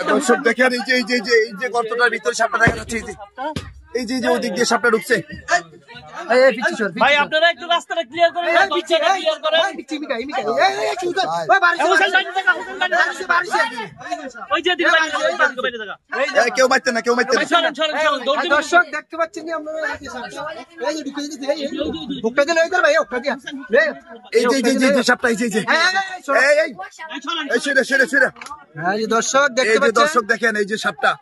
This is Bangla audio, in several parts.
দর্শক দেখেন এই যে গর্তটার ভিতরে সাপটা দেখা যাচ্ছে, এই যে ওদিক দিয়ে সাপটা ঢুকছে। ভাই আপনারা একটু রাস্তাটা ক্লিয়ার করেন, কেউ মারতেন না, কেউ মারতেন না। দর্শক দেখতে পাচ্ছেন এই যে সাপটা, এই যে দর্শক দেখতে পাচ্ছেন, দর্শক দেখেন এই যে সাপটা,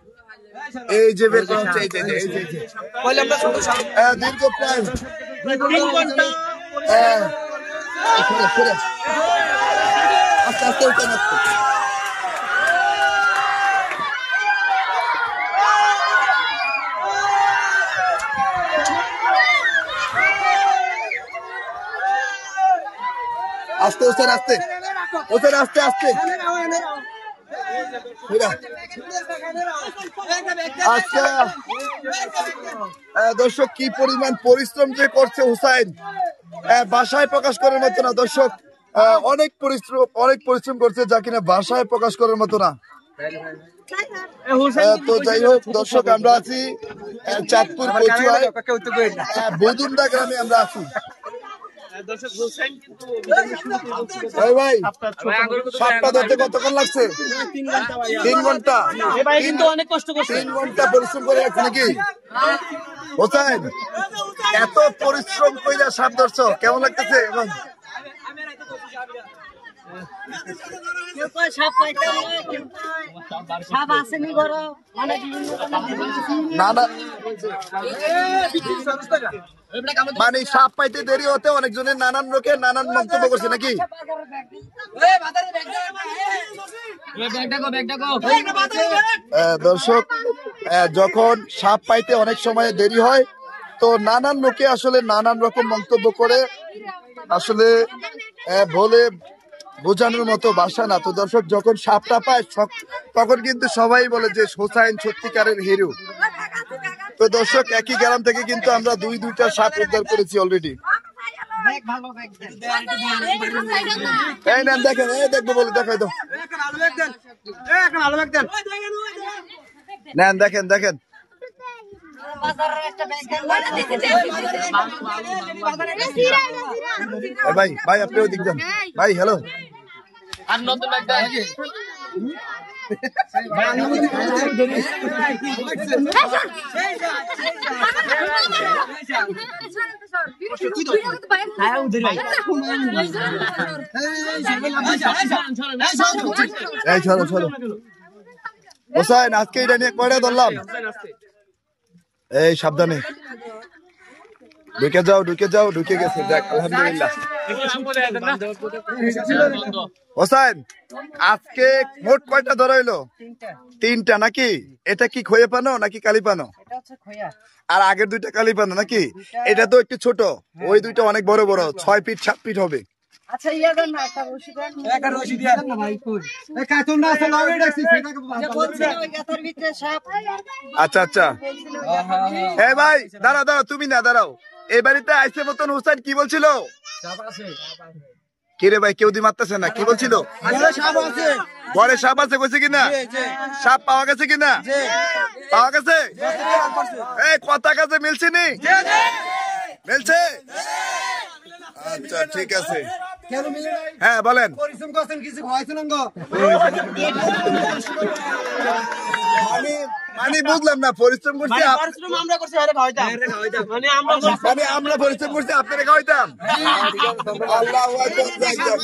এই যে বের করা হচ্ছে, দীর্ঘ প্রায় 3 ঘন্টা আস্তে আস্তে উঠেন, আস্তে ওঠেন, আস্তে ওঠেন, আস্তে আস্তে। আচ্ছা দর্শক, কি পরিমাণ পরিশ্রম যে করছে হুসাইন, ভাষায় প্রকাশ করার মতো না। দর্শক অনেক পরিশ্রম করছে, যা কিনা ভাষায় প্রকাশ করার মতো না। তো যাই হোক দর্শক, আমরা আছি চাঁদপুর কচুয়ায় বদুমদা গ্রামে আমরা আছি। ভাই সাপটা ধরতে কতক্ষণ লাগছে? 3 ঘন্টা। 3 ঘন্টা পরিশ্রম করে রাখছে নাকি হোসেন? এত পরিশ্রম করে সাপ ধরছো, কেমন লাগতেছে এখন? মানে সাপ পাইতে দেরি হতে অনেকজনের নানান লোকে নানান মন্তব্য করছে নাকি? দর্শক, যখন সাপ পাইতে অনেক সময় দেরি হয়, তো নানান লোকে আসলে নানান রকম মন্তব্য করে, আসলে বলে বোঝানোর মতো ভাষা না। তো দর্শক, যখন সাপটা পায় তখন কিন্তু সবাই বলে যে হোসাইন সত্যিকারের হিরো। তো দর্শক, একই গ্রাম থেকে কিন্তু আমরা দুইটা সাপ উদ্ধার করেছি অলরেডি। এই নেন দেখেন, দেখবো বলে দেখাই দাও, নেন দেখেন দেখেন। ভাই ভাই আপনি ওদিক যান ভাই। হ্যালো, আর নতুন একটা চলো চলো হোসাইন, আজকে এটা নিয়ে কয়টা ধরলাম? এই সাবধানে, ঢুকে যাও ঢুকে গেছে, দেখ আলহামদুলিল্লাহ। হোসাইন, আজকে মোট কয়টা ধরা হইলো? 3টা নাকি? এটা কি খয়ে পানো নাকি কালি পানো? আর আগের 2টা কালি পানো নাকি? এটা তো একটু ছোট, ওই 2টা অনেক বড় বড়, 6 ফিট 7 ফিট হবে। আচ্ছা ইয়া দেন না, একটা রশি দেন, একটা রশি দিয়া না ভাই। কই এই কাটুন না আছে, লাউরে রাখছি সেটাকে বলছি ওই গাতার ভিতরে সাপ। আচ্ছা আচ্ছা, এই ভাই দাঁড়াও, তুমি না দাঁড়াও। এই বাড়িতে আইছে মতন হোসেন কি বলছিল? সাপ আছে। কি রে ভাই, কেউ দি মারতেছে না, কি বলছিল? ঘরে সাপ আছে, ঘরে সাপ আছে কইছে কিনা? সাপ পাওয়া গেছে কিনা? পাওয়া গেছে। এই কথা কাছে মিলছে নি? মিলছে। আচ্ছা ঠিক আছে, হ্যাঁ বলেন। পরিশ্রম করছেন, কিছু খাওয়াইছেন না? মানে বুঝলাম না, পরিশ্রম করছি আমরা করছি, আরে খাওয়াইতাম, মানে আমরা পরিশ্রম করছি, আপনারা খাওয়াইতাম। আল্লাহু আকবার।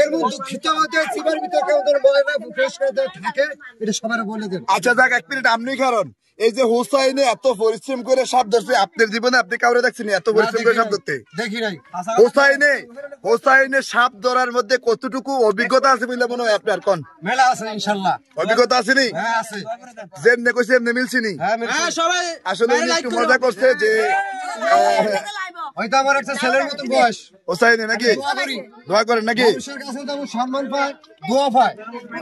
এর মধ্যে দুঃখিত হতে সিবার ভিতরে কেউ তোর বলে না, ফ্রেশ করে থাকে, এটা সবার বলে দেন। আচ্ছা যাক, 1 মিনিট আপনি, কারণ এই যে হোসাইনে এত পরিশ্রম করে সাপ ধরছে, আপনার জীবনে আপনি কাউরে দেখছেন এত পরিশ্রম করে সাপ ধরতে? দেখি নাই। হোসাইনে সাপ ধরার মধ্যে কতটুকু অভিজ্ঞতা আছে বলে মনে হয় আপনার? কোন মেলা আছে ইনশাআল্লাহ, অভিজ্ঞতা আছে নি? হ্যাঁ আছে, যেমনে কইছে এমনি মিলছি নি? হ্যাঁ সবাই আসলে একটু মজা করছে যে হয়তো আমার একটা ছেলের মতো বয়স হোসাইনে নাকি? দোয়া করেন নাকি? মানুষের কাছে তেমন সম্মান পায়, দোয়া পায়।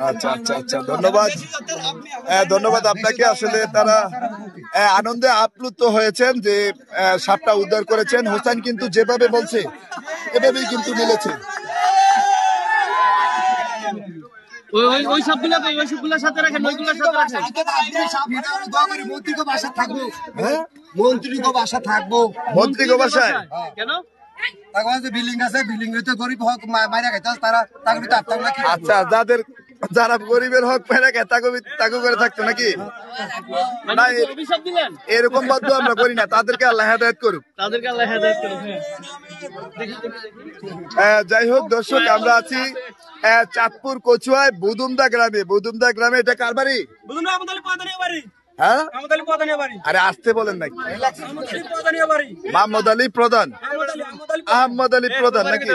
আচ্ছা আচ্ছা আচ্ছা, ধন্যবাদ, ধন্যবাদ আপনাকে। আসলে তারা আনন্দে আপ্লুত হয়েছেন যে সাপটা উদ্ধার করেছেন। হোসেন কিন্তু যেভাবে বলছে এভাবেই কিন্তু মিলেছে। ওই সবগুলোর সাথে রাখেন, ওইগুলোর সাথে রাখেন। মন্ত্রীকে বাসা থাকবো, হ্যাঁ মন্ত্রীকে বাসা থাকবো। মন্ত্রী গো বাসায় কেন? তারপরে বিল্ডিং আছে, বিল্ডিং এ তো গরিব হক মাইরা খাইতে তারা তাকে তো আপনার নাকি। আচ্ছা, যারা গরিবের হক মেরে খায় তাকে করে থাকতো নাকি? মানে না, কি অভিশাপ দিলেন? এরকম বাধ্য আমরা করি না, তাদেরকে আল্লাহ হেদায়েত করুক। তাদেরকে আল্লাহ হেদায়েত করুক। যাই হোক দর্শক, আমরা আছি চাঁদপুর কচুয়ায় বুদুমদা গ্রামে। এটা কার বাড়ি? হ্যাঁ, আরে আসতে বলেন নাকি? মোহাম্মদ আলী প্রধান নাকি?